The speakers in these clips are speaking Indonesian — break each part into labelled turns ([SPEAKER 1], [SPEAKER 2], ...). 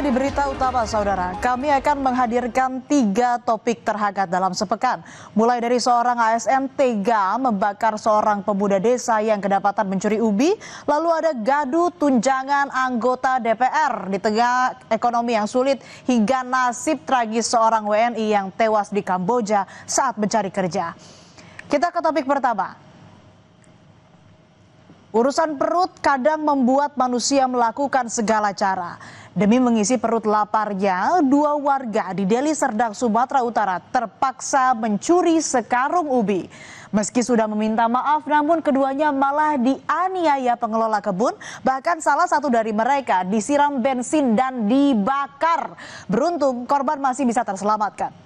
[SPEAKER 1] di berita utama, saudara, kami akan menghadirkan 3 topik terhangat dalam sepekan. Mulai dari seorang ASN tega membakar seorang pemuda desa yang kedapatan mencuri ubi, lalu ada gaduh tunjangan anggota DPR di tengah ekonomi yang sulit, hingga nasib tragis seorang WNI yang tewas di Kamboja saat mencari kerja. Kita ke topik pertama. Urusan perut kadang membuat manusia melakukan segala cara. Demi mengisi perut laparnya, 2 warga di Deli Serdang, Sumatera Utara terpaksa mencuri sekarung ubi. Meski sudah meminta maaf, namun keduanya malah dianiaya pengelola kebun. Bahkan salah satu dari mereka disiram bensin dan dibakar. Beruntung korban masih bisa terselamatkan.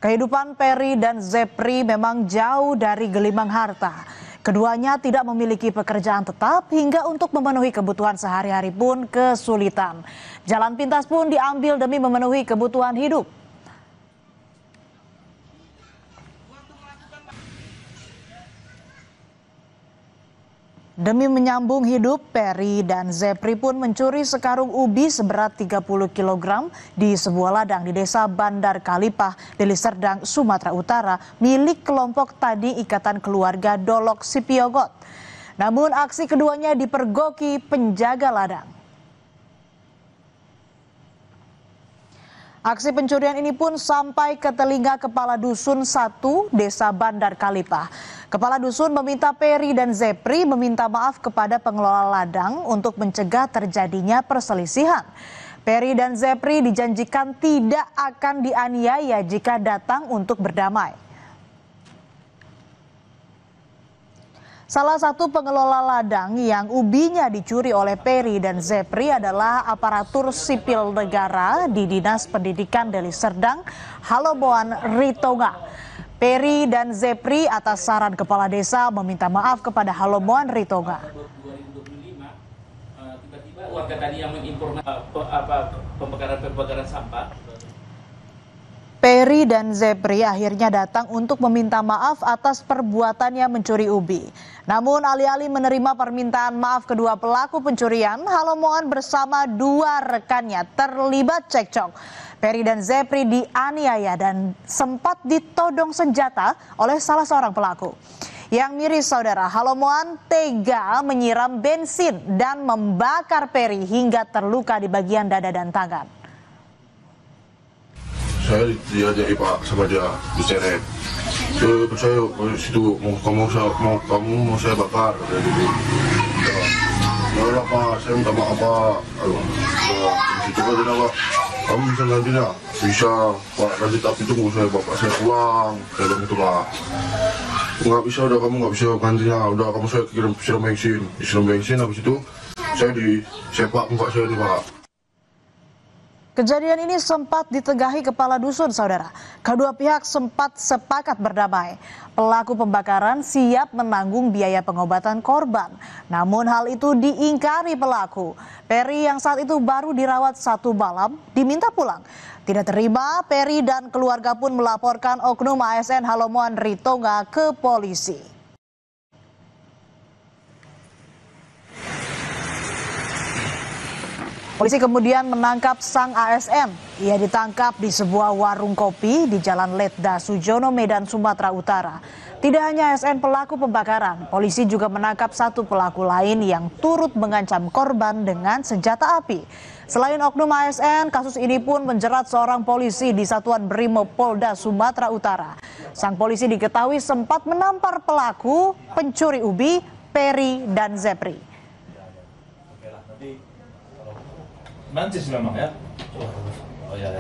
[SPEAKER 1] Kehidupan Peri dan Zepri memang jauh dari gelimang harta. Keduanya tidak memiliki pekerjaan tetap hingga untuk memenuhi kebutuhan sehari-hari pun kesulitan. Jalan pintas pun diambil demi memenuhi kebutuhan hidup. Demi menyambung hidup, Peri dan Zepri pun mencuri sekarung ubi seberat 30 kg di sebuah ladang di desa Bandar Kalipah, Deli Serdang, Sumatera Utara, milik kelompok tani Ikatan Keluarga Dolok Sipiogot. Namun aksi keduanya dipergoki penjaga ladang. Aksi pencurian ini pun sampai ke telinga Kepala Dusun 1 Desa Bandar Kalipah. Kepala Dusun meminta Peri dan Zepri meminta maaf kepada pengelola ladang untuk mencegah terjadinya perselisihan. Peri dan Zepri dijanjikan tidak akan dianiaya jika datang untuk berdamai. Salah satu pengelola ladang yang ubinya dicuri oleh Peri dan Zepri adalah aparatur sipil negara di Dinas Pendidikan Deli Serdang, Halomoan Ritonga. Peri dan Zepri atas saran kepala desa meminta maaf kepada Halomoan Ritonga.
[SPEAKER 2] 2025 tiba-tiba warga tadi yang menginformasi pembakaran sampah.
[SPEAKER 1] Peri dan Zepri akhirnya datang untuk meminta maaf atas perbuatannya mencuri ubi. Namun alih-alih menerima permintaan maaf kedua pelaku pencurian, Halomoan bersama 2 rekannya terlibat cekcok. Peri dan Zepri dianiaya dan sempat ditodong senjata oleh salah seorang pelaku. Yang miris, saudara, Halomoan tega menyiram bensin dan membakar Peri hingga terluka di bagian dada dan tangan.
[SPEAKER 3] Saya diajak Pak sama dia diseret. Saya percaya situ kamu mau saya bakar dari dulu. Ya Pak, saya minta maaf Pak. Situ aja Pak. Kamu bisa ganti nggak? Bisa Pak, nanti tapi tunggu saya bapak saya pulang. Saya bilang itu Pak. Nggak bisa, udah kamu nggak bisa gantinya. Udah kamu saya siram bensin. Disiram bensin habis itu saya disepak muka saya nih Pak.
[SPEAKER 1] Kejadian ini sempat ditegahi kepala dusun, saudara. Kedua pihak sempat sepakat berdamai. Pelaku pembakaran siap menanggung biaya pengobatan korban. Namun hal itu diingkari pelaku. Peri yang saat itu baru dirawat 1 malam diminta pulang. Tidak terima, Peri dan keluarga pun melaporkan oknum ASN Halomoan Ritonga ke polisi. Polisi kemudian menangkap sang ASN. Ia ditangkap di sebuah warung kopi di Jalan Letda Sujono, Medan, Sumatera Utara. Tidak hanya ASN pelaku pembakaran, polisi juga menangkap 1 pelaku lain yang turut mengancam korban dengan senjata api. Selain oknum ASN, kasus ini pun menjerat seorang polisi di Satuan Brimob Polda Sumatera Utara. Sang polisi diketahui sempat menampar pelaku pencuri ubi, Peri dan Zepri.
[SPEAKER 4] Mancis memang ya. Oh ya.